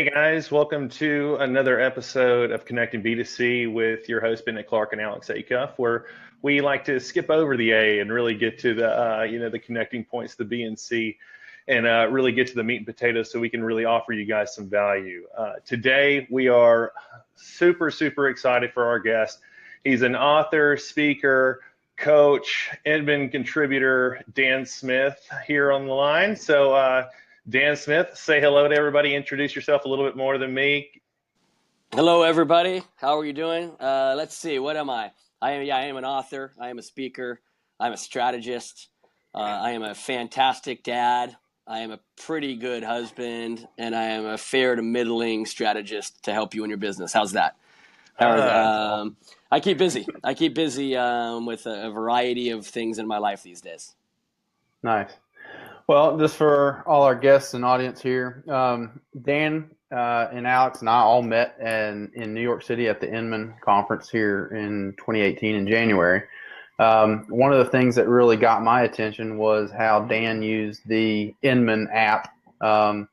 Hey guys, welcome to another episode of Connecting B2C with your host Bennett Clark and Alex Acuff, where we like to skip over the A and really get to the connecting points, the B and C, and really get to the meat and potatoes so we can really offer you guys some value. Today we are super excited for our guest. He's an author, speaker, coach, Inman contributor, Dan Smith here on the line. So Dan Smith, say hello to everybody. Introduce yourself a little bit more than me. Hello, everybody. How are you doing? Let's see. What am I? I am an author. I am a speaker. I'm a strategist. I am a fantastic dad. I am a pretty good husband, and I am a fair to middling strategist to help you in your business. How's that? I keep busy. I keep busy with a variety of things in my life these days. Nice. Well, just for all our guests and audience here, Dan and Alex and I all met in New York City at the Inman conference here in 2018 in January. One of the things that really got my attention was how Dan used the Inman app, and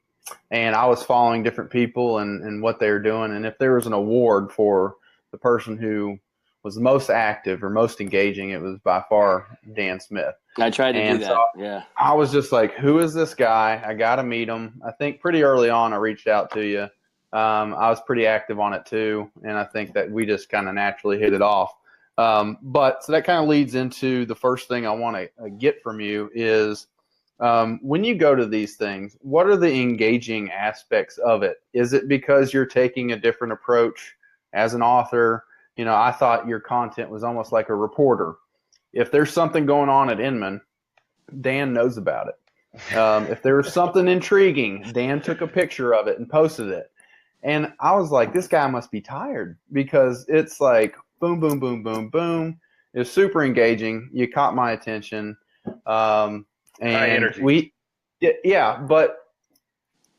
I was following different people and what they were doing. And if there was an award for the person who was the most active or most engaging, it was by far Dan Smith. I tried to do that. So yeah. I was just like, who is this guy? I got to meet him. I think pretty early on I reached out to you. I was pretty active on it too. And I think that we just kind of naturally hit it off. But so that kind of leads into the first thing I want to get from you is when you go to these things, what are the engaging aspects of it? Is it because you're taking a different approach as an author? You know, I thought your content was almost like a reporter. If there's something going on at Inman, Dan knows about it. If there was something intriguing, Dan took a picture of it and posted it. And I was like, this guy must be tired because it's like boom, boom, boom, boom, boom. It's super engaging. You caught my attention. And but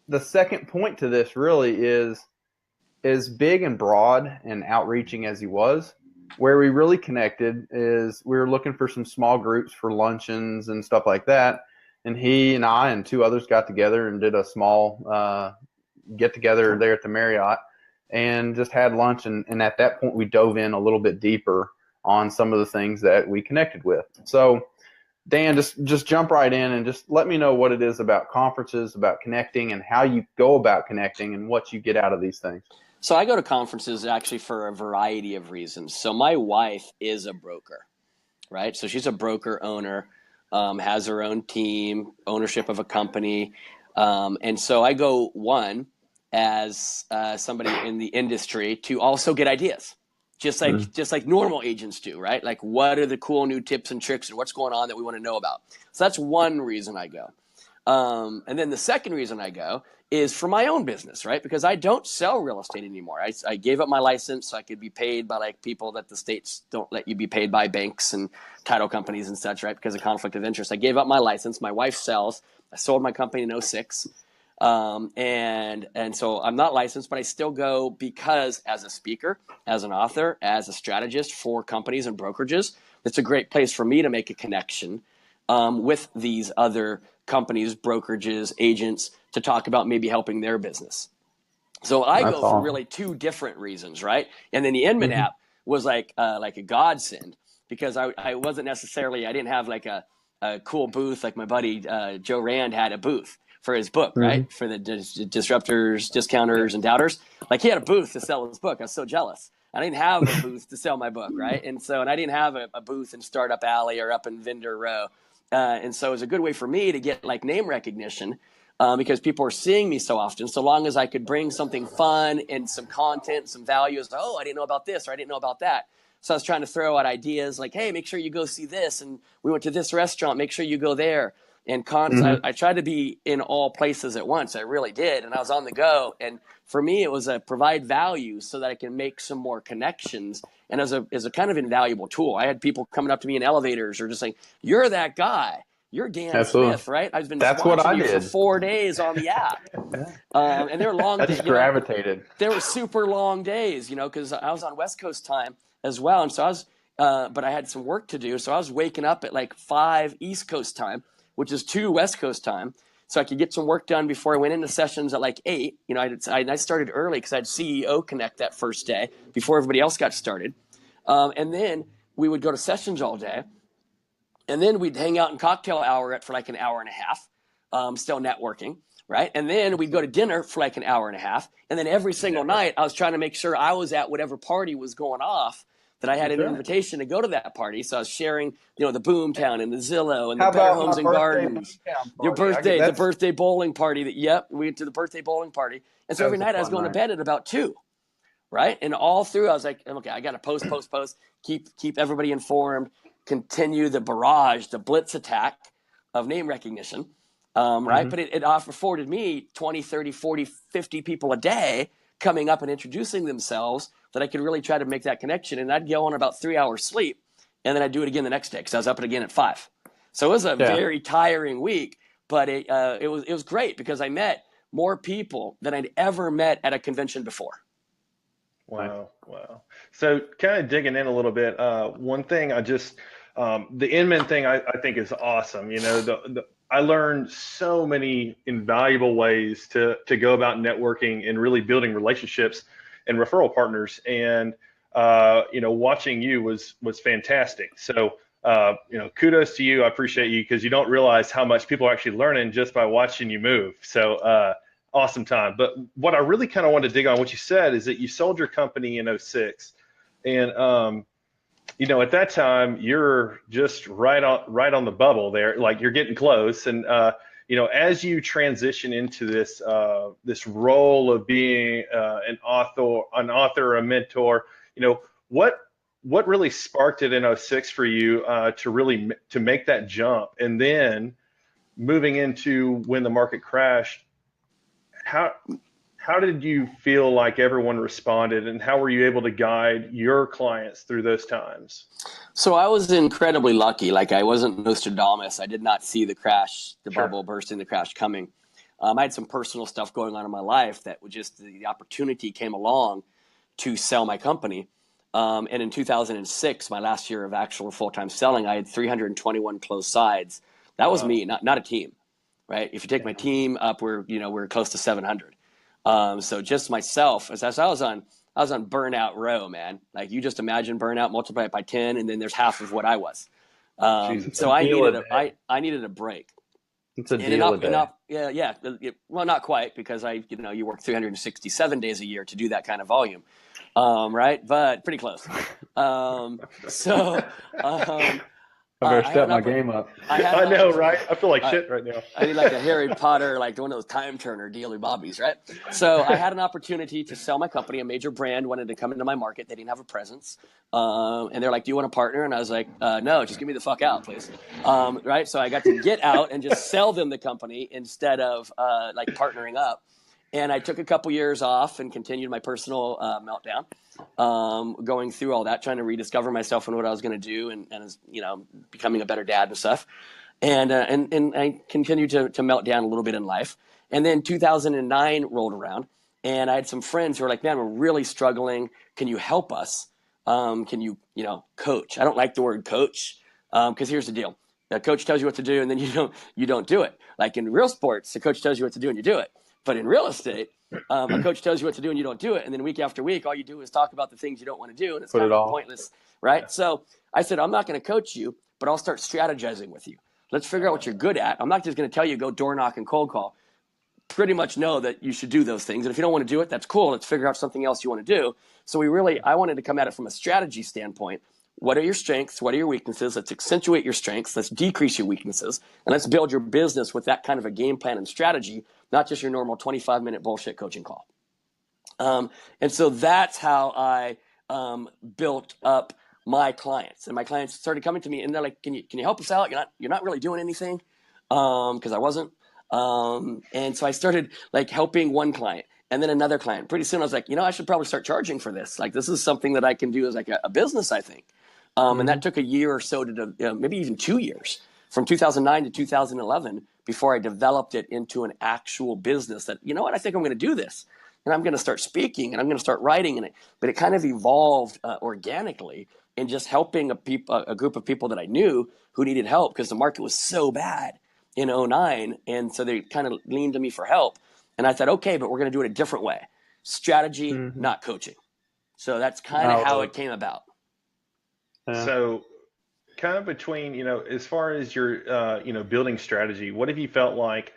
the second point to this really is as big and broad and outreaching as he was. Where we really connected is we were looking for some small groups for luncheons and stuff like that. And he and I and two others got together and did a small get together there at the Marriott and just had lunch. And at that point, we dove in a little bit deeper on some of the things that we connected with. So Dan, just jump right in and just let me know what it is about conferences, about connecting and how you go about connecting and what you get out of these things. So I go to conferences actually for a variety of reasons. So my wife is a broker, right? So she's a broker owner, has her own team, ownership of a company. And so I go, one, as somebody in the industry to also get ideas, just like normal agents do, right? Like what are the cool new tips and tricks and what's going on that we want to know about? So that's one reason I go. And then the second reason I go is for my own business, right? Because I don't sell real estate anymore. I gave up my license so I could be paid by like people that the states don't let you be paid by, banks and title companies and such, right? Because of conflict of interest. I gave up my license. My wife sells. I sold my company in 2006. And so I'm not licensed, but I still go because as a speaker, as an author, as a strategist for companies and brokerages, it's a great place for me to make a connection with these other companies, brokerages, agents to talk about maybe helping their business. So I go for really two different reasons, right? And then the Inman app was like a godsend because I wasn't necessarily, I didn't have like a cool booth like my buddy Joe Rand had a booth for his book, right? For the disruptors, discounters, and doubters. Like he had a booth to sell his book. I was so jealous. I didn't have a booth to sell my book, right? And I didn't have a booth in Startup Alley or up in Vendor Row. And so it was a good way for me to get like name recognition because people are seeing me so often. So long as I could bring something fun and some content, some value, as I didn't know about this or I didn't know about that. So I was trying to throw out ideas like, hey, make sure you go see this. And we went to this restaurant. Make sure you go there. And I tried to be in all places at once. I really did. And I was on the go. And for me, it was a provide value so that I can make some more connections. And as a kind of invaluable tool, I had people coming up to me in elevators or just saying, you're that guy. You're Dan Smith, right? I've been watching you for 4 days on the app. And they were long days. I just gravitated. They were super long days, because I was on West Coast time as well. And so I was, but I had some work to do. So I was waking up at like 5 East Coast time, which is 2 West Coast time. so I could get some work done before I went into sessions at like 8. You know, I started early because I had CEO Connect that first day before everybody else got started. And then we would go to sessions all day. And then we'd hang out in cocktail hour for like an hour and a half, still networking, right? And then we'd go to dinner for like an hour and a half. And then every single night, I was trying to make sure I was at whatever party was going off, that I had an invitation to go to that party. So I was sharing, you know, the Boomtown and the Zillow and the Better Homes and Gardens. Your birthday, the birthday bowling party. We went to the birthday bowling party. And so every night I was going to bed at about 2, right? And all through, I was like, okay, I got to post, keep everybody informed, continue the barrage, the blitz attack of name recognition, right? But it afforded me 20, 30, 40, 50 people a day coming up and introducing themselves that I could really try to make that connection. And I'd go on about 3 hours sleep, and then I'd do it again the next day because I was up again at 5. So it was a very tiring week, but it was great because I met more people than I'd ever met at a convention before. Wow. So kind of digging in a little bit, one thing the Inman thing I think is awesome. You know, I learned so many invaluable ways to go about networking and really building relationships and referral partners. And, you know, watching you was fantastic. So, you know, kudos to you. I appreciate you because you don't realize how much people are actually learning just by watching you move. So, awesome time. But what I really kind of wanted to dig on what you said is that you sold your company in 2006. And, you know, at that time, you're just right on the bubble there, like you're getting close. And, you know, as you transition into this role of being an author, a mentor, you know, what really sparked it in 2006 for you to make that jump? And then moving into when the market crashed, how did you feel like everyone responded, and how were you able to guide your clients through those times? So I was incredibly lucky. Like, I wasn't Nostradamus. I did not see the crash, the bubble bursting, the crash coming. I had some personal stuff going on in my life that was just the opportunity came along to sell my company. And in 2006, my last year of actual full-time selling, I had 321 closed sides. That was me, not a team, right? If you take my team up, we're close to 700. So just myself, as I was on burnout row, man. Like, you just imagine burnout, multiply it by 10, and then there's half of what I was. So I needed a break. It's a deal a day. Yeah. Well, not quite, because you work 367 days a year to do that kind of volume, right? But pretty close. I better step my game up. I know, right? I feel like shit right now. I need like a Harry Potter, like one of those time turner dealy bobbies, right? So I had an opportunity to sell my company. A major brand wanted to come into my market. They didn't have a presence. And they're like, do you want a partner? And I was like, no, just get me the fuck out, please. Right? So I got to get out and just sell them the company instead of like partnering up. And I took a couple years off and continued my personal meltdown, going through all that, trying to rediscover myself and what I was going to do, and becoming a better dad and stuff. And I continued to melt down a little bit in life. And then 2009 rolled around, and I had some friends who were like, man, we're really struggling. Can you help us? Can you coach? I don't like the word coach, because here's the deal. The coach tells you what to do, and then you don't do it. Like in real sports, the coach tells you what to do and you do it. But in real estate, a coach tells you what to do and you don't do it. And then week after week, all you do is talk about the things you don't want to do. And it's kind of pointless, right? So I said, I'm not going to coach you, but I'll start strategizing with you. Let's figure out what you're good at. I'm not just going to tell you go door knock and cold call. Pretty much know that you should do those things. And if you don't want to do it, that's cool. Let's figure out something else you want to do. So I wanted to come at it from a strategy standpoint. What are your strengths? What are your weaknesses? Let's accentuate your strengths. Let's decrease your weaknesses. And let's build your business with that kind of a game plan and strategy, not just your normal 25-minute bullshit coaching call. And so that's how I built up my clients. And my clients started coming to me, and they're like, can you help us out? You're not really doing anything, because I wasn't. And so I started like helping one client and then another client. Pretty soon I was like, I should probably start charging for this. Like, this is something that I can do as like a business, I think. And that took a year or so to maybe even 2 years, from 2009 to 2011, before I developed it into an actual business that, I think I'm going to do this, and I'm going to start speaking, and I'm going to start writing in it. But it kind of evolved organically in just helping a group of people that I knew who needed help, because the market was so bad. in '09. And so they kind of leaned to me for help. And I thought, okay, but we're going to do it a different way. Strategy, not coaching. So that's kind of how it came about. Yeah. So kind of between, as far as your, building strategy, what have you felt like,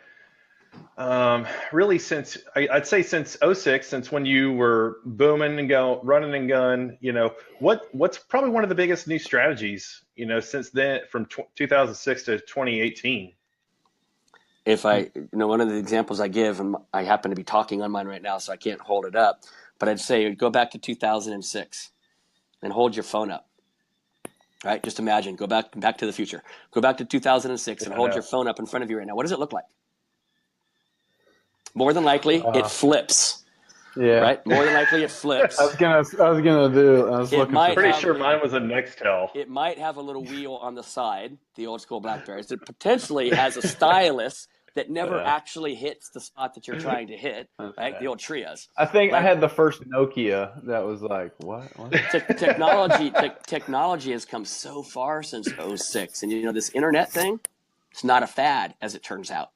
really since, I'd say since '06, since when you were booming and running and gun, what's probably one of the biggest new strategies, since then from 2006 to 2018? If one of the examples I give, and I happen to be talking on mine right now, so I can't hold it up, but I'd say go back to 2006 and hold your phone up. Right? Just imagine, go back to the future. Go back to 2006 and hold your phone up in front of you right now. What does it look like? More than likely, it flips. Yeah. Right? More than likely, it flips. I was looking. Pretty sure mine was a Nextel. It might have a little wheel on the side, the old school BlackBerries. It potentially has a stylus that never actually hits the spot that you're trying to hit, right? The old Trias. I think I had the first Nokia that was like, what? Technology has come so far since '06. And, this internet thing, it's not a fad, as it turns out.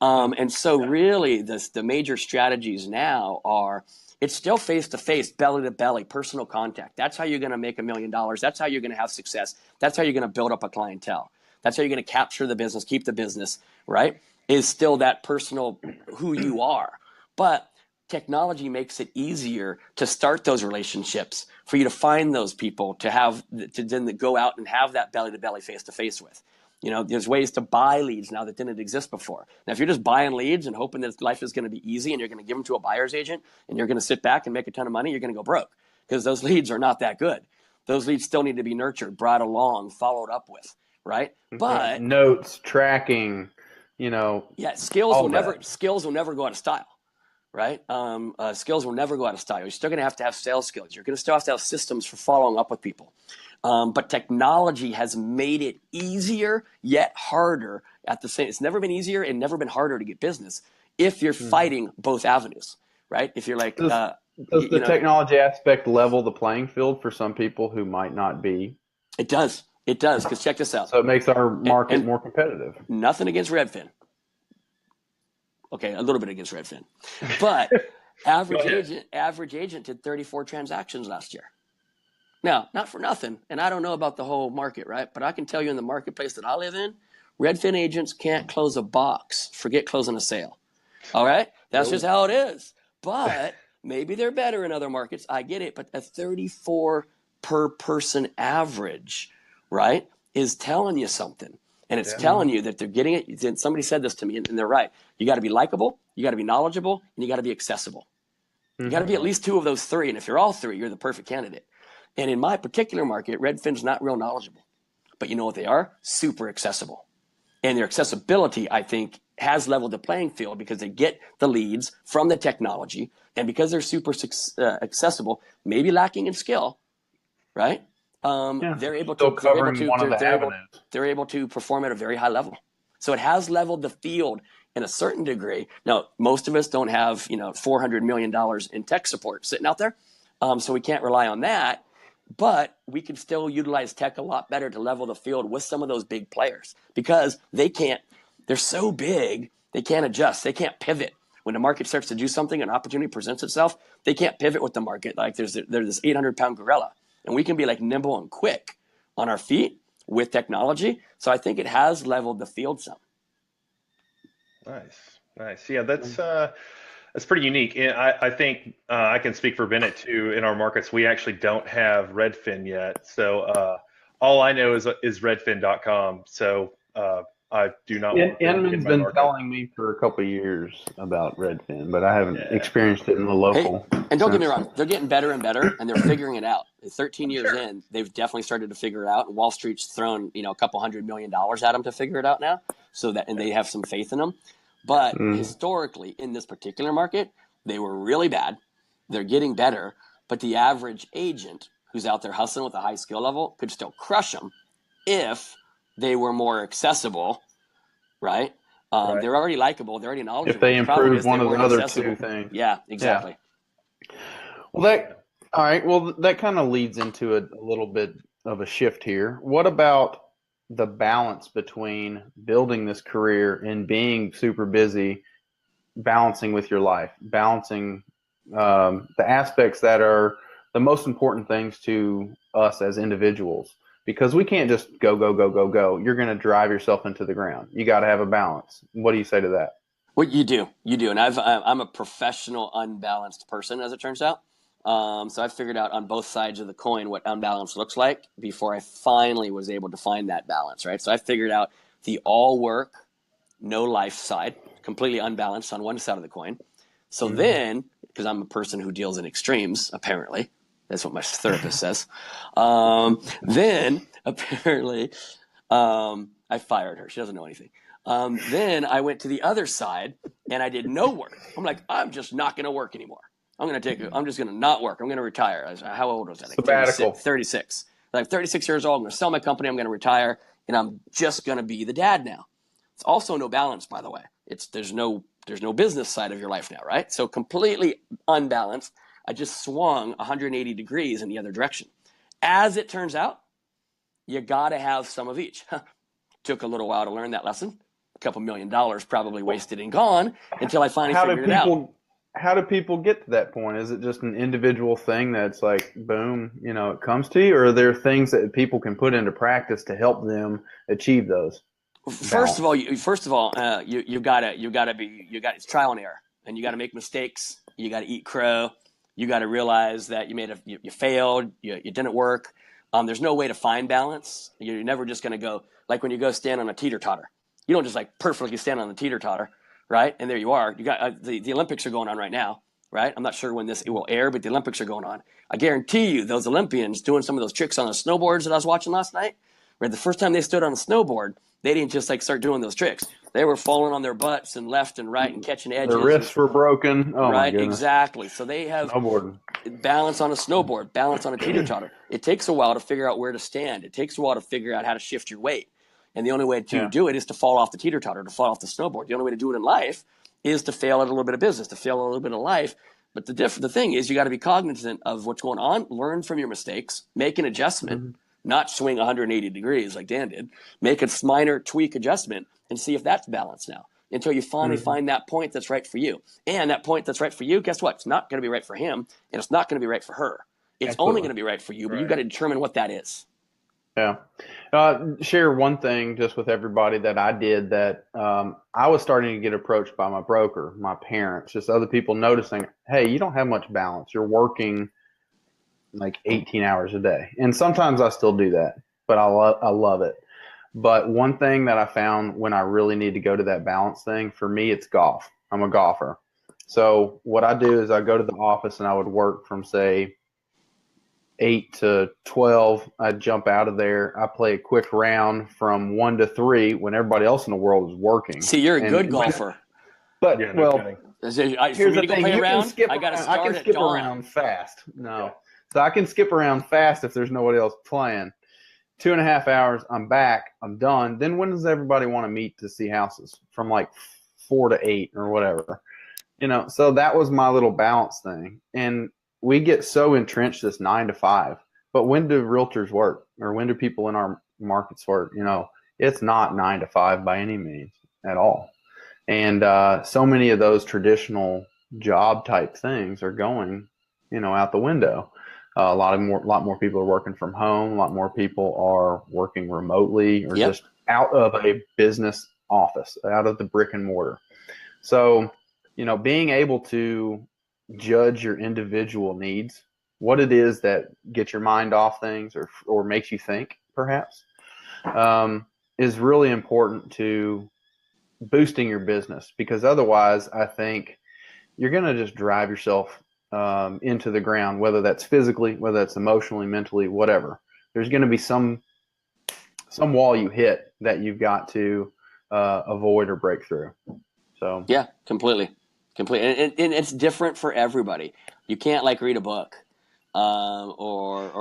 And so really the major strategies now are, it's still face-to-face, belly-to-belly, personal contact. That's how you're going to make $1 million. That's how you're going to have success. That's how you're going to build up a clientele. That's how you're going to capture the business, keep the business, right? Is still that personal who you are. But technology makes it easier to start those relationships, for you to find those people to then go out and have that belly-to-belly, face-to-face with. There's ways to buy leads now that didn't exist before. Now, if you're just buying leads and hoping that life is going to be easy and you're going to give them to a buyer's agent and you're going to sit back and make a ton of money, you're going to go broke, because those leads are not that good. Those leads still need to be nurtured, brought along, followed up with, right? But notes, tracking, skills will never go out of style, right? Skills will never go out of style. You're still going to have sales skills. You're going to still have to have systems for following up with people. But technology has made it easier yet harder at the same. It's never been easier and never been harder to get business if you're fighting both avenues, right? If you're like, does the technology aspect level the playing field for some people who might not be? It does. Because check this out. So it makes our market more competitive. Nothing against Redfin. Okay, a little bit against Redfin, but average agent did 34 transactions last year. Now, not for nothing, and I don't know about the whole market, right? But I can tell you, in the marketplace that I live in, Redfin agents can't close a box. Forget closing a sale. All right? That's just how it is. But maybe they're better in other markets. I get it. But a 34 per person average, right, is telling you something. And it's telling you that they're getting it. And somebody said this to me, and they're right. You got to be likable, you got to be knowledgeable, and you got to be accessible. You got to be at least two of those three. And if you're all three, you're the perfect candidate. And in my particular market, Redfin's not real knowledgeable. But you know what they are? Super accessible. And their accessibility, I think, has leveled the playing field, because they get the leads from the technology. And because they're super accessible, maybe lacking in skill, right? They're able to perform at a very high level. So it has leveled the field in a certain degree. Now, most of us don't have, $400 million in tech support sitting out there. So we can't rely on that. But we can still utilize tech a lot better to level the field with some of those big players, because they're so big, they can't adjust. They can't pivot. When the market starts to do something, an opportunity presents itself, they can't pivot with the market. Like there's this 800-pound gorilla, and we can be like nimble and quick on our feet with technology. So I think it has leveled the field some. Nice. Yeah, that's pretty unique. And I think I can speak for Bennett too. In our markets, we actually don't have Redfin yet. So all I know is redfin.com. So I do not. Inman's been telling me for a couple of years about Redfin, but I haven't experienced it in the local. Hey, and don't get me wrong, they're getting better and better, and they're figuring it out. 13 years in, they've definitely started to figure it out. And Wall Street's thrown a couple $100 million at them to figure it out now. And they have some faith in them. But historically, in this particular market, they were really bad. They're getting better, but the average agent who's out there hustling with a high skill level could still crush them if they were more accessible, right? They're already likable. They're already knowledgeable. If they improve one of the other two things. Yeah, exactly. Yeah. Well, that kind of leads into a little bit of a shift here. What about the balance between building this career and being super busy, balancing with your life, balancing the aspects that are the most important things to us as individuals, because we can't just go, go, go, go, go. You're going to drive yourself into the ground. You got to have a balance. What do you say to that? Well, you do, and I'm a professional unbalanced person, as it turns out. So I figured out on both sides of the coin what unbalanced looks like before I finally was able to find that balance, right? So I figured out the all work, no life side, completely unbalanced on one side of the coin. So then, because I'm a person who deals in extremes, apparently, that's what my therapist says. Then apparently, I fired her. She doesn't know anything. Then I went to the other side and I did no work. I'm like, I'm just not going to work anymore. I'm just going to not work. I'm going to retire. How old was I? Like Sabbatical. 36. Like 36 years old. I'm going to sell my company. I'm going to retire, and I'm just going to be the dad now. It's also no balance, by the way. There's no business side of your life now, right? So completely unbalanced. I just swung 180 degrees in the other direction. As it turns out, you got to have some of each. Took a little while to learn that lesson. A couple $1 million probably wasted and gone until I finally figured it out. How do people get to that point? Is it just an individual thing that's like, boom, it comes to you? Or are there things that people can put into practice to help them achieve those? First of all, it's trial and error, and you got to make mistakes. You got to eat crow. You got to realize that you failed. You didn't work. There's no way to find balance. You're never just going to go, like when you go stand on a teeter-totter. You don't just like perfectly stand on the teeter-totter, right? And there you are. You got the Olympics are going on right now, right? I'm not sure when it will air, but the Olympics are going on. I guarantee you those Olympians doing some of those tricks on the snowboards that I was watching last night, where the first time they stood on a snowboard, they didn't just like start doing those tricks. They were falling on their butts and left and right and catching edges. Their wrists were broken. Oh, right, my goodness. Exactly. So they have balance on a snowboard, balance on a teeter-totter. It takes a while to figure out where to stand. It takes a while to figure out how to shift your weight. And the only way to do it is to fall off the teeter-totter, to fall off the snowboard. The only way to do it in life is to fail at a little bit of business, to fail at a little bit of life. But the thing is, you got to be cognizant of what's going on, learn from your mistakes, make an adjustment, not swing 180 degrees like Dan did, make a minor tweak adjustment and see if that's balanced now until you finally find that point that's right for you. And that point that's right for you, guess what? It's not going to be right for him, and it's not going to be right for her. It's only going to be right for you, but you've got to determine what that is. Yeah. Share one thing just with everybody that I did that I was starting to get approached by my broker, my parents, just other people noticing, hey, you don't have much balance. You're working like 18 hours a day. And sometimes I still do that, but I love it. But one thing that I found when I really need to go to that balance thing, for me, it's golf. I'm a golfer. So what I do is I go to the office and I would work from, say, 8 to 12. I'd jump out of there. I play a quick round from 1 to 3 when everybody else in the world is working. See, you're a good golfer. But, Yeah, well, here's the thing. I got to start at dawn. Around fast. No. Yeah. So I can skip around fast if there's nobody else playing. 2.5 hours, I'm back, I'm done. Then when does everybody want to meet to see houses? From like 4 to 8 or whatever. So that was my little balance thing. And we get so entrenched this 9 to 5. But when do realtors work? Or when do people in our markets work? It's not 9 to 5 by any means at all. And so many of those traditional job type things are going, out the window. A lot more people are working from home. A lot more people are working remotely or just out of a business office, out of the brick and mortar. So, being able to judge your individual needs, what it is that gets your mind off things or makes you think, perhaps, is really important to boosting your business, because otherwise I think you're going to just drive yourself into the ground, whether that's physically, whether that's emotionally, mentally, whatever. There's going to be some wall you hit that you've got to avoid or break through. So yeah, completely. And it's different for everybody. You can't read a book or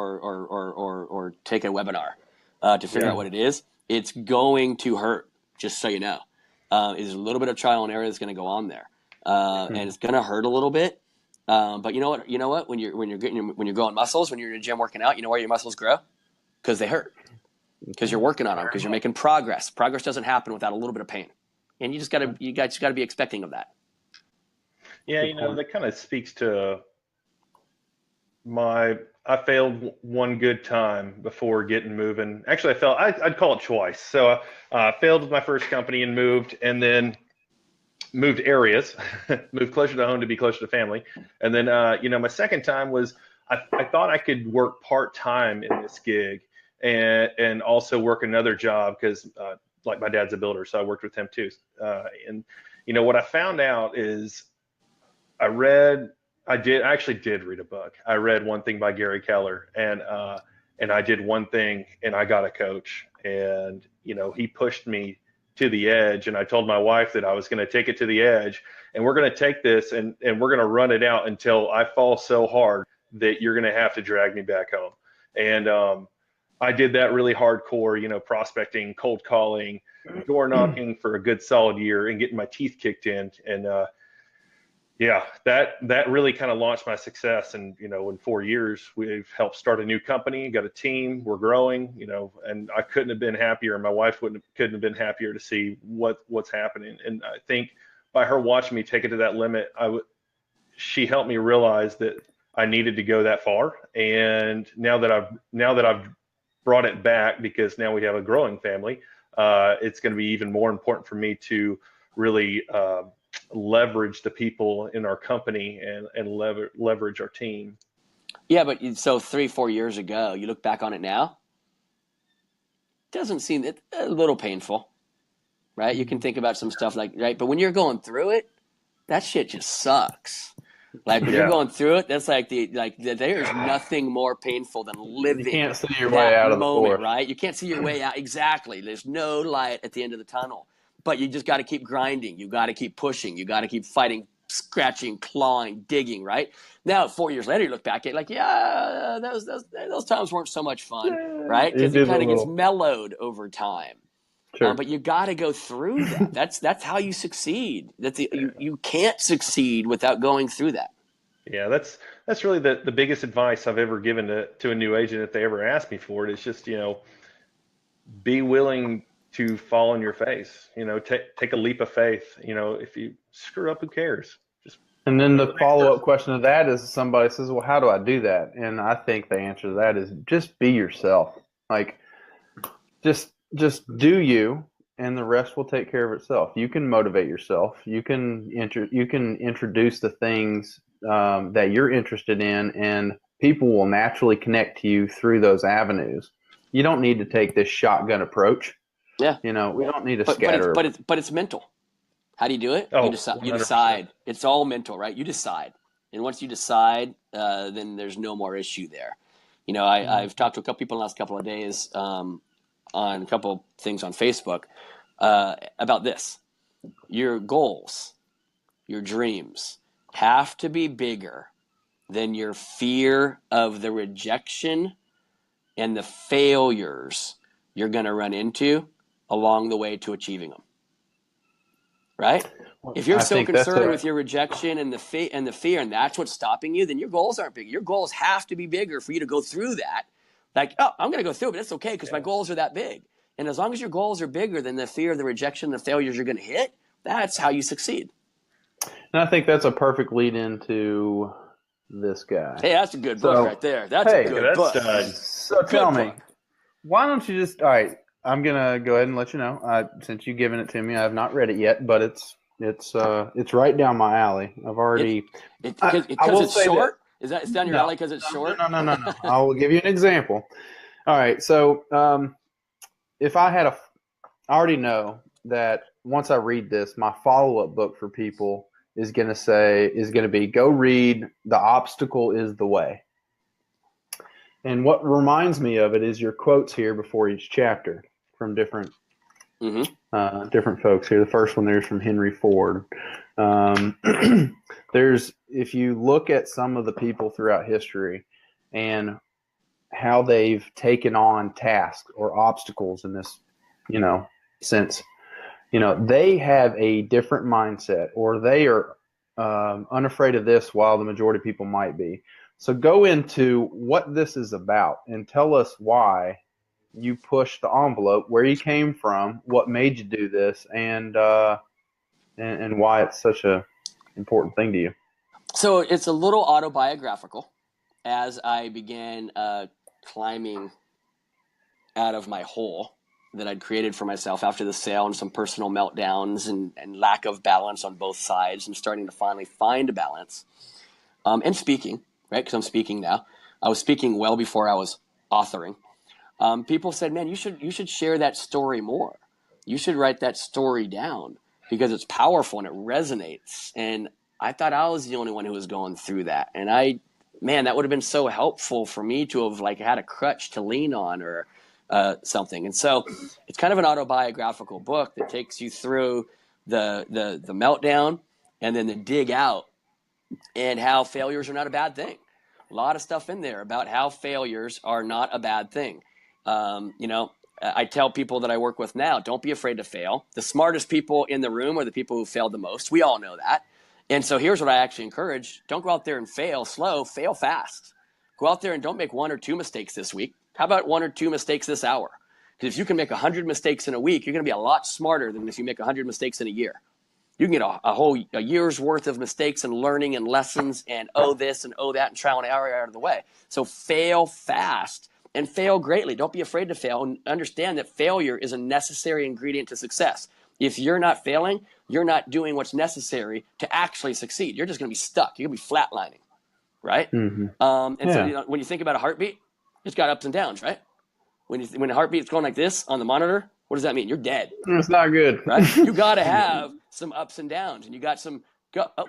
take a webinar to figure out what it is. It's going to hurt, just so you know. There's a little bit of trial and error that's going to go on there, and it's going to hurt a little bit. But you know what? When you're growing muscles, when you're in the gym working out, you know why your muscles grow? Because they hurt. because you're working on them, because you're making progress. Progress doesn't happen without a little bit of pain, and you got to be expecting of that. Yeah, that kind of speaks to I failed one good time before getting moving. Actually, I'd call it twice. So I failed with my first company and moved, and then moved areas, moved closer to home to be closer to family. And then, my second time was I thought I could work part-time in this gig and also work another job because like my dad's a builder, so I worked with him too. And what I found out is I actually did read a book. I read One Thing by Gary Keller, and I did one thing, and I got a coach, and he pushed me to the edge, and I told my wife that I was going to take it to the edge, and we're going to take this and we're going to run it out until I fall so hard that you're going to have to drag me back home. And I did that really hardcore, prospecting, cold calling, door knocking for a good solid year and getting my teeth kicked in. And yeah, that really kind of launched my success. And, in 4 years, we've helped start a new company, got a team, we're growing, and I couldn't have been happier. My wife couldn't have been happier to see what's happening. And I think by her watching me take it to that limit, she helped me realize that I needed to go that far. And now that I've brought it back, because now we have a growing family, it's going to be even more important for me to really, leverage the people in our company and leverage our team. Yeah, but so 3-4 years ago, you look back on it now, it doesn't seem a little painful, right? You can think about some stuff right? But when you're going through it, that shit just sucks. Like when you're going through it, that's there's nothing more painful than living. You can't see your way out of the forest, right? You can't see your way out. Exactly. There's no light at the end of the tunnel. But you just got to keep grinding. You got to keep pushing. You got to keep fighting, scratching, clawing, digging, right? Now, 4 years later, you look back at those times weren't so much fun, right? Because it kind of gets mellowed over time. Sure. But you got to go through that. That's how you succeed. You can't succeed without going through that. Yeah, that's really the biggest advice I've ever given to a new agent if they ever ask me for it. It's just, be willing to fall on your face, take a leap of faith. If you screw up, who cares? And then the follow-up question to that is somebody says, well, how do I do that? And I think the answer to that is just be yourself. Like, just do you, and the rest will take care of itself. You can motivate yourself. You can introduce the things that you're interested in, and people will naturally connect to you through those avenues. You don't need to take this shotgun approach. Yeah. We don't need to scatter. But it's mental. How do you do it? Oh, you decide. It's all mental, right? You decide. And once you decide, then there's no more issue there. I've talked to a couple people in the last couple of days on a couple things on Facebook about this. Your goals, your dreams have to be bigger than your fear of the rejection and the failures you're going to run into along the way to achieving them. Right? If you're so concerned with your rejection and the fear, and that's what's stopping you, then your goals aren't big. Your goals have to be bigger for you to go through that. Like, I'm going to go through it, but that's okay because my goals are that big. And as long as your goals are bigger than the fear, the rejection, the failures you're going to hit, that's how you succeed. And I think that's a perfect lead into this guy. Hey, that's a good book right there. That's a good book. So tell me, why don't you just, all right, I'm going to go ahead and let you know, since you've given it to me, I have not read it yet, but it's right down my alley. I've already. Because it's short? It's down your alley because it's short? No. I will give you an example. All right. So if I already know that once I read this, my follow-up book for people is going to be, go read The Obstacle is the Way. And what reminds me of it is your quotes here before each chapter from different folks here. The first one there's from Henry Ford. If you look at some of the people throughout history and how they've taken on tasks or obstacles in this, sense, they have a different mindset, or they are unafraid of this while the majority of people might be. So go into what this is about and tell us why you pushed the envelope, where you came from, what made you do this, and why it's such a important thing to you. So it's a little autobiographical. As I began climbing out of my hole that I'd created for myself after the sale and some personal meltdowns and lack of balance on both sides, and starting to finally find a balance, and speaking, right? Because I'm speaking now. I was speaking well before I was authoring. People said, man, you should share that story more. You should write that story down because it's powerful and it resonates. And I thought I was the only one who was going through that. And that would have been so helpful for me to have like had a crutch to lean on or something. And so it's kind of an autobiographical book that takes you through the meltdown and then the dig out, and how failures are not a bad thing. A lot of stuff in there about how failures are not a bad thing. I tell people that I work with now, don't be afraid to fail. The smartest people in the room are the people who failed the most. We all know that. And so here's what I actually encourage. Don't go out there and fail slow, fail fast. Go out there and don't make 1 or 2 mistakes this week. How about 1 or 2 mistakes this hour? Because if you can make 100 mistakes in a week, you're going to be a lot smarter than if you make 100 mistakes in a year. You can get a year's worth of mistakes and learning and lessons and this and that and trial and error out of the way. So fail fast and fail greatly. Don't be afraid to fail, and understand that failure is a necessary ingredient to success. If you're not failing, you're not doing what's necessary to actually succeed. You're just going to be stuck. You're going to be flatlining, right? Mm-hmm. So when you think about a heartbeat, it's got ups and downs, right? When a heartbeat's going like this on the monitor, what does that mean? You're dead. It's not good. Right? You got to have some ups and downs, and you got some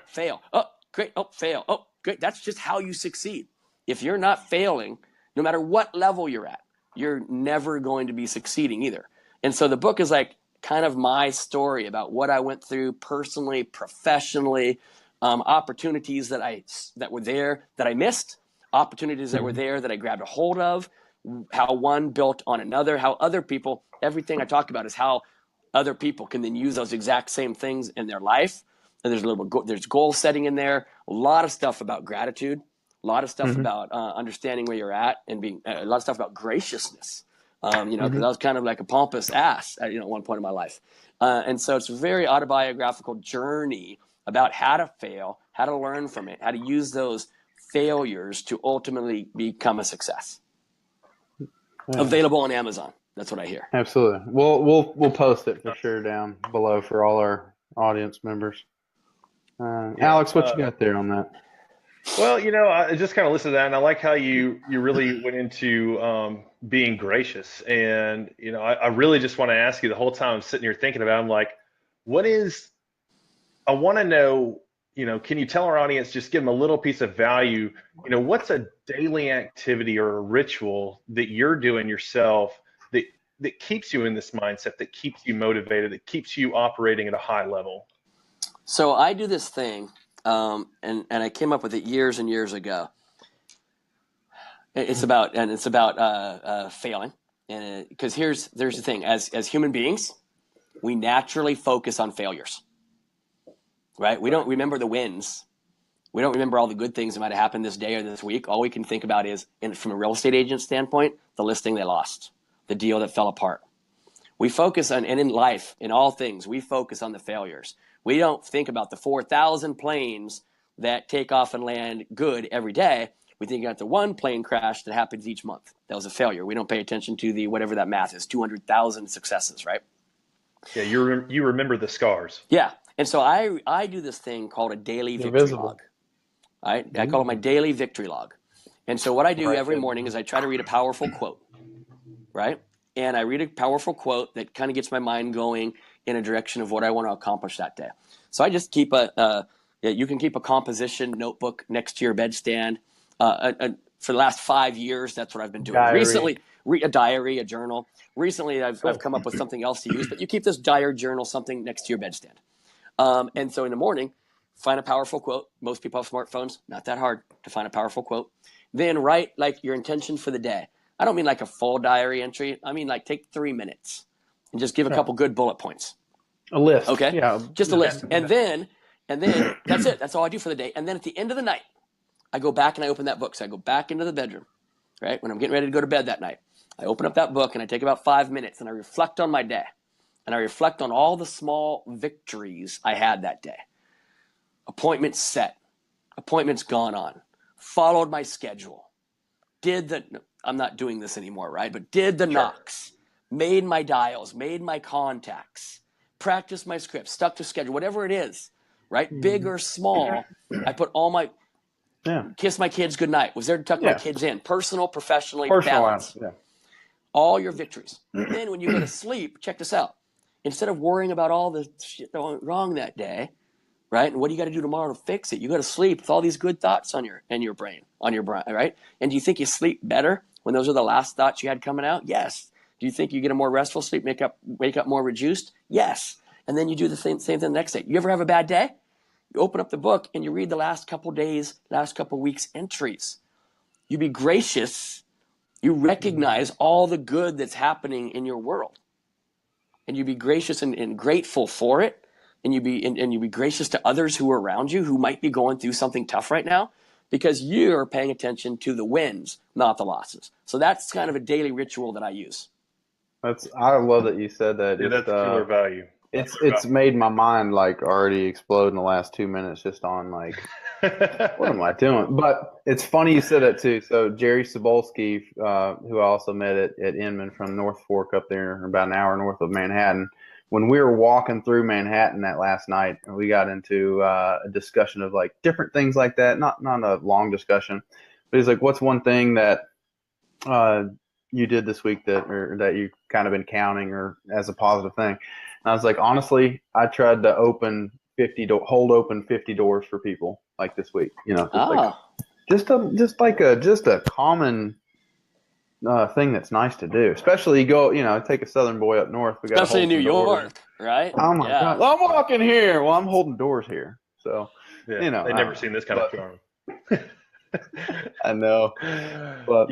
fail. Oh, great. Oh, fail. Oh, great. That's just how you succeed. If you're not failing, no matter what level you're at, you're never going to be succeeding either. And so the book is like kind of my story about what I went through personally, professionally, opportunities that were there that I missed, opportunities that were there that I grabbed a hold of, how one built on another, how other people, everything I talk about is how other people can then use those exact same things in their life. And there's goal setting in there, a lot of stuff about gratitude, a lot of stuff about understanding where you're at, and being a lot of stuff about graciousness. Because I was kind of like a pompous ass at one point in my life. And so it's a very autobiographical journey about how to fail, how to learn from it, how to use those failures to ultimately become a success. Yeah. Available on Amazon. That's what I hear. Absolutely. We'll post it for sure down below for all our audience members. Alex, what you got there on that? Well, I just kind of listened to that, and I like how you really went into being gracious. And, I really just want to ask you, the whole time I'm sitting here thinking about it, I'm like, I want to know, can you tell our audience, just give them a little piece of value, what's a daily activity or a ritual that you're doing yourself that keeps you in this mindset, that keeps you motivated, that keeps you operating at a high level? So I do this thing, and I came up with it years and years ago. It's about failing, and because there's the thing, as human beings, we naturally focus on failures, right? We don't remember the wins. We don't remember all the good things that might have happened this day or this week. All we can think about is, from a real estate agent standpoint, the listing they lost, the deal that fell apart. We focus on, and in life, in all things, we focus on the failures. We don't think about the 4,000 planes that take off and land good every day. We think about the one plane crash that happens each month. That was a failure. We don't pay attention to the, whatever that math is, 200,000 successes, right? Yeah, you remember the scars. Yeah. And so I do this thing called a daily victory log. I call it my daily victory log. And so what I do every morning is I try to read a powerful quote, right? And I read a powerful quote that kind of gets my mind going in a direction of what I want to accomplish that day. So I just keep you can keep a composition notebook next to your bedstand. For the last 5 years, that's what I've been doing. Diary. Recently, a diary, a journal. Recently, I've come up with something else to use, but you keep this diary, journal, something next to your bedstand. And so in the morning, find a powerful quote. Most people have smartphones, not that hard to find a powerful quote. Then write like your intention for the day. I don't mean like a full diary entry. I mean like take 3 minutes and just give a couple good bullet points. A list. Okay? Yeah. Just a list. And then that's it. That's all I do for the day. And then at the end of the night, I go back and I open that book. So I go back into the bedroom, right? When I'm getting ready to go to bed that night. I open up that book and I take about 5 minutes and I reflect on my day. And I reflect on all the small victories I had that day. Appointments set, appointments gone on, followed my schedule, I'm not doing this anymore, right? But did the knocks, made my dials, made my contacts, practiced my script, stuck to schedule, whatever it is, right? Big or small, I put all my, kiss my kids goodnight, was there to tuck my kids in, personal, professionally, balance. All your victories. And then when you go to sleep, check this out. Instead of worrying about all the shit that went wrong that day, right? And what do you got to do tomorrow to fix it? You go to sleep with all these good thoughts on your brain, right? And do you think you sleep better when those are the last thoughts you had coming out? Yes. Do you think you get a more restful sleep, wake up more reduced? Yes. And then you do the same thing the next day. You ever have a bad day? You open up the book and you read the last couple days, last couple weeks entries. You be gracious. You recognize all the good that's happening in your world. And you be gracious and grateful for it. And you be gracious to others who are around you who might be going through something tough right now, because you're paying attention to the wins, not the losses. So that's kind of a daily ritual that I use. I love that you said that. Yeah, that's killer value. It's made my mind like already explode in the last 2 minutes just on like, what am I doing? But it's funny you said that too. So Jerry Sobolski, who I also met at Inman from North Fork up there, about an hour north of Manhattan. When we were walking through Manhattan that last night, we got into a discussion of like different things like that. Not a long discussion, but he's like, "What's one thing that you did this week that you kind of been counting or as a positive thing?" And I was like, honestly, I tried to hold open 50 doors for people like this week. You know, just a common thing that's nice to do. Especially take a Southern boy up north. We got especially in New York, right? Oh my God, I'm walking here. Well, I'm holding doors here, so they've never seen this kind of charm. I know, but.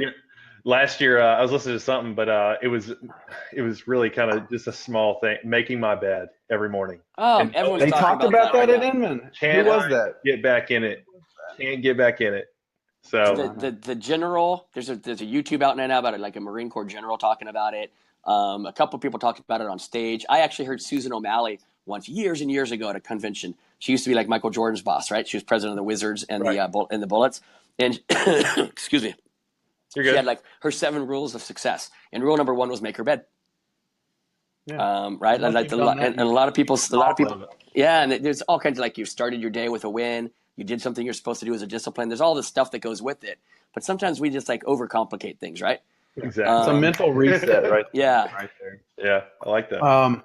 Last year, I was listening to something, but it was really kind of just a small thing, making my bed every morning. Oh, and everyone's they talked about that at Inman. Who was that? Get back in it. Can't get back in it. So the general, there's a YouTube out now about it, like a Marine Corps general talking about it. A couple of people talked about it on stage. I actually heard Susan O'Malley once years and years ago at a convention. She used to be like Michael Jordan's boss, right? She was president of the Wizards and the Bullets. And excuse me. She had like her 7 rules of success, and rule number 1 was make her bed. Yeah. Right. And a lot of people. Yeah, and there's all kinds of like you started your day with a win. You did something you're supposed to do as a discipline. There's all this stuff that goes with it, but sometimes we just like overcomplicate things, right? Exactly. It's a mental reset, right? Yeah. Right there. Yeah, I like that. Well,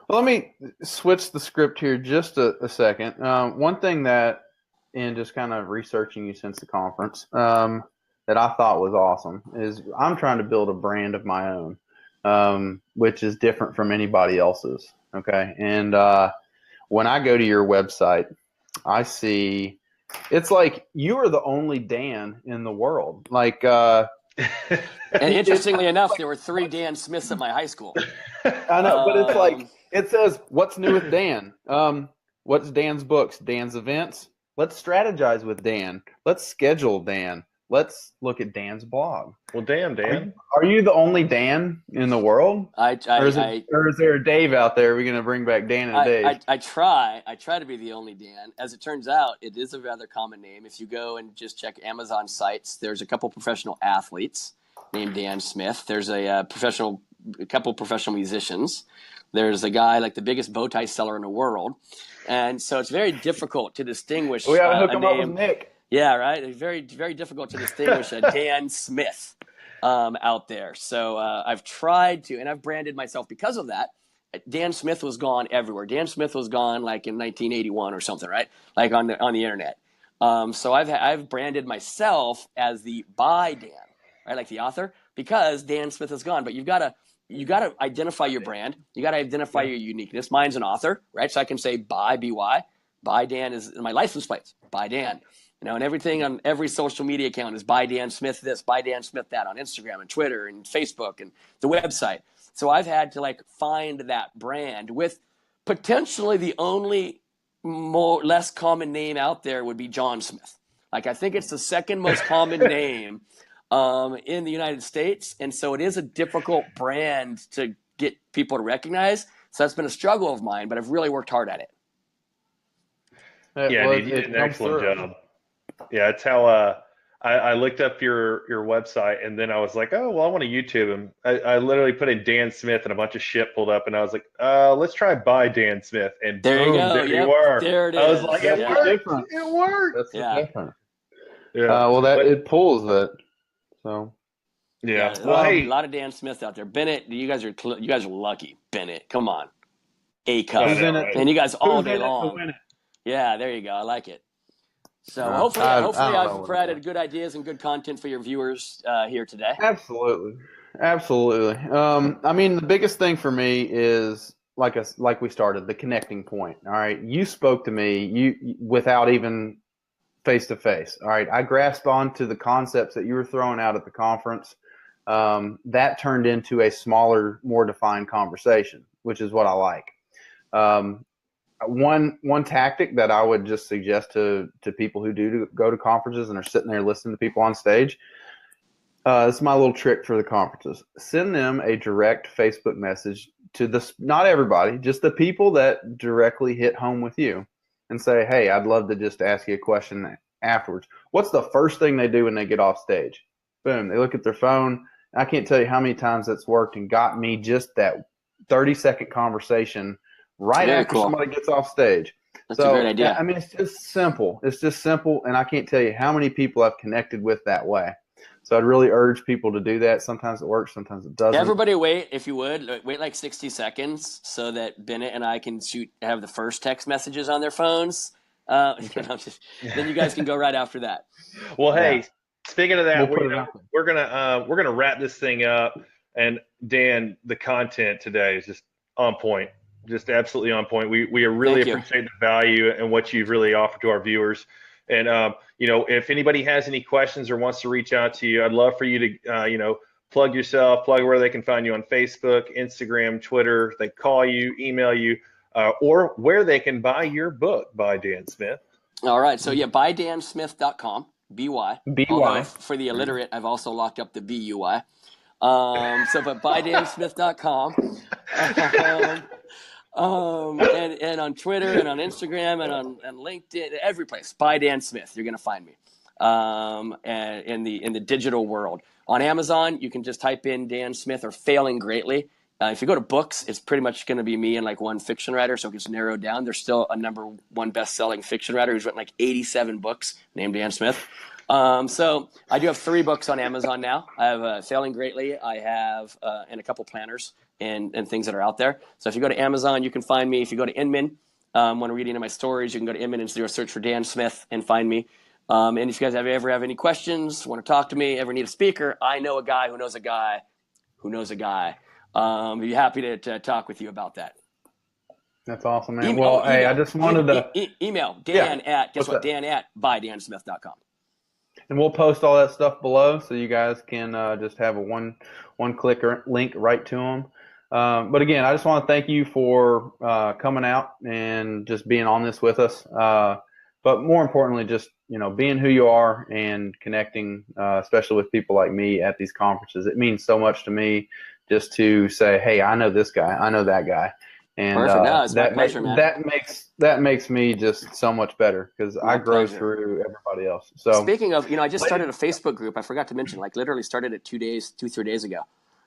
let me switch the script here just a second. One thing that, in just kind of researching you since the conference, that I thought was awesome is I'm trying to build a brand of my own, which is different from anybody else's. Okay. And when I go to your website, I see it's like you are the only Dan in the world. Like, and interestingly enough, there were 3 Dan Smiths at my high school. I know, but it's like, it says, what's new with Dan? What's Dan's books? Dan's events? Let's strategize with Dan. Let's schedule Dan. Let's look at Dan's blog. Well, damn, Dan. Are you the only Dan in the world? Or is there a Dave out there? We're going to bring back Dan and Dave. I try to be the only Dan. As it turns out, it is a rather common name. If you go and just check Amazon sites, there's a couple professional athletes named Dan Smith. There's a couple professional musicians. There's a guy like the biggest bow tie seller in the world. And so it's very difficult to distinguish we got to hook him up with Nick. Yeah, right. It's very, very difficult to distinguish a Dan Smith out there. So I've tried to, and I've branded myself because of that. Dan Smith was gone everywhere. Dan Smith was gone like in 1981 or something, right? Like on the internet. So I've branded myself as the by Dan, right? Like the author, because Dan Smith is gone. But you got to identify your brand. You got to identify your uniqueness. Mine's an author, right? So I can say by BY. By Dan is my license plates. By Dan. And everything on every social media account is by Dan Smith this, by Dan Smith that, on Instagram and Twitter and Facebook and the website. So I've had to like find that brand with potentially the only less common name out there would be John Smith. Like I think it's the second most common name in the United States. And so it is a difficult brand to get people to recognize. So that's been a struggle of mine, but I've really worked hard at it. Yeah, dude, you did an excellent job. Yeah, it's how I looked up your website, and then I was like, oh, well, I want to YouTube him. I literally put in Dan Smith, and a bunch of shit pulled up, and I was like, let's try by Dan Smith, and there boom, you go. there you were. There it is. I was like, it worked. Different. It worked. That's different. Yeah. Well, it pulls that. So. Yeah. Well, hey, a lot of Dan Smith out there. Bennett, you guys are lucky. Bennett, come on. A cup. And you guys all day long. Yeah, there you go. I like it. So hopefully I've provided good ideas and good content for your viewers here today. Absolutely. I mean, the biggest thing for me is like we started, the connecting point. All right, you spoke to me without even face to face. All right, I grasped onto the concepts that you were throwing out at the conference. That turned into a smaller, more defined conversation, which is what I like. One tactic that I would just suggest to people who do go to conferences and are sitting there listening to people on stage, this is my little trick for the conferences. Send them a direct Facebook message to not everybody, just the people that directly hit home with you, and say, hey, I'd love to just ask you a question afterwards. What's the first thing they do when they get off stage? Boom, they look at their phone. I can't tell you how many times that's worked and got me just that 30-second conversation right after somebody gets off stage. That's a great idea. I mean, it's just simple. And I can't tell you how many people I've connected with that way. So I'd really urge people to do that. Sometimes it works, sometimes it doesn't. Everybody wait, if you would, wait like 60 seconds so that Bennett and I can have the first text messages on their phones. Then you guys can go right after that. Well, hey, speaking of that, we're gonna wrap this thing up. And Dan, the content today is just on point. Just absolutely on point. We really appreciate the value and what you've really offered to our viewers. And, if anybody has any questions or wants to reach out to you, I'd love for you to, plug yourself, plug where they can find you on Facebook, Instagram, Twitter. They call you, email you, or where they can buy your book by Dan Smith. All right. So, bydansmith.com, B-Y. Although for the illiterate, I've also locked up the B-U-Y. But bydansmith.com. And on Twitter and on Instagram and on LinkedIn, every place, by Dan Smith, you're going to find me. And in the digital world, on Amazon, you can just type in Dan Smith or Failing Greatly. If you go to books, it's pretty much going to be me and like one fiction writer, so it gets narrowed down. There's still a #1 best-selling fiction writer who's written like 87 books named Dan Smith. So I do have 3 books on Amazon now. I have Failing Greatly. I have and a couple planners and things that are out there. So if you go to Amazon, you can find me. If you go to Inman, when reading into my stories, you can go to Inman and do a search for Dan Smith and find me. And if you guys ever have any questions, want to talk to me, ever need a speaker, I know a guy who knows a guy who knows a guy. I'd be happy to talk with you about that. That's awesome, man. Hey, I just wanted to email Dan at bydansmith.com. And we'll post all that stuff below so you guys can just have a one-click link right to them. But again, I just want to thank you for coming out and just being on this with us. But more importantly, just being who you are and connecting, especially with people like me at these conferences. It means so much to me just to say, hey, I know this guy, I know that guy. And it's my pleasure, man. that makes me just so much better because I grow through everybody else. So speaking of, I just started a Facebook group. I forgot to mention, literally started it 3 days ago,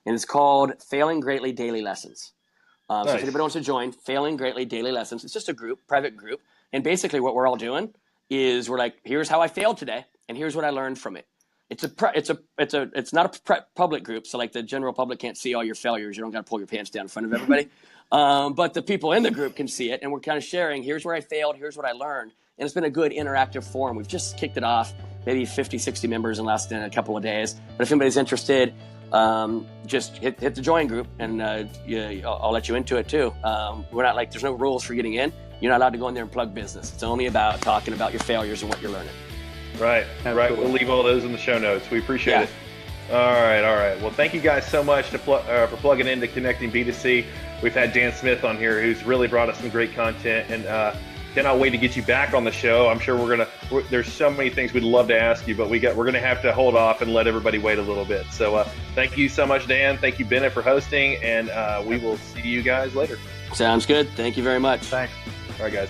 and it's called Failing Greatly Daily Lessons. So if anybody wants to join, Failing Greatly Daily Lessons, it's just a group, private group, and basically what we're all doing is we're like, here's how I failed today, and here's what I learned from it. It's not a public group, so like the general public can't see all your failures. You don't got to pull your pants down in front of everybody. But the people in the group can see it, and we're kind of sharing, here's where I failed, here's what I learned. And it's been a good interactive forum. We've just kicked it off, maybe 50, 60 members in a couple of days. But if anybody's interested, just hit the join group, and I'll let you into it too. We're not there's no rules for getting in. You're not allowed to go in there and plug business. It's only about talking about your failures and what you're learning. Right. We'll leave all those in the show notes. We appreciate it. All right. Well, thank you guys so much for plugging into Connecting B2C. We've had Dan Smith on here who's really brought us some great content. And cannot wait to get you back on the show. I'm sure there's so many things we'd love to ask you, but we're going to have to hold off and let everybody wait a little bit. So thank you so much, Dan. Thank you, Bennett, for hosting, and we will see you guys later. Sounds good. Thank you very much. Thanks. All right, guys.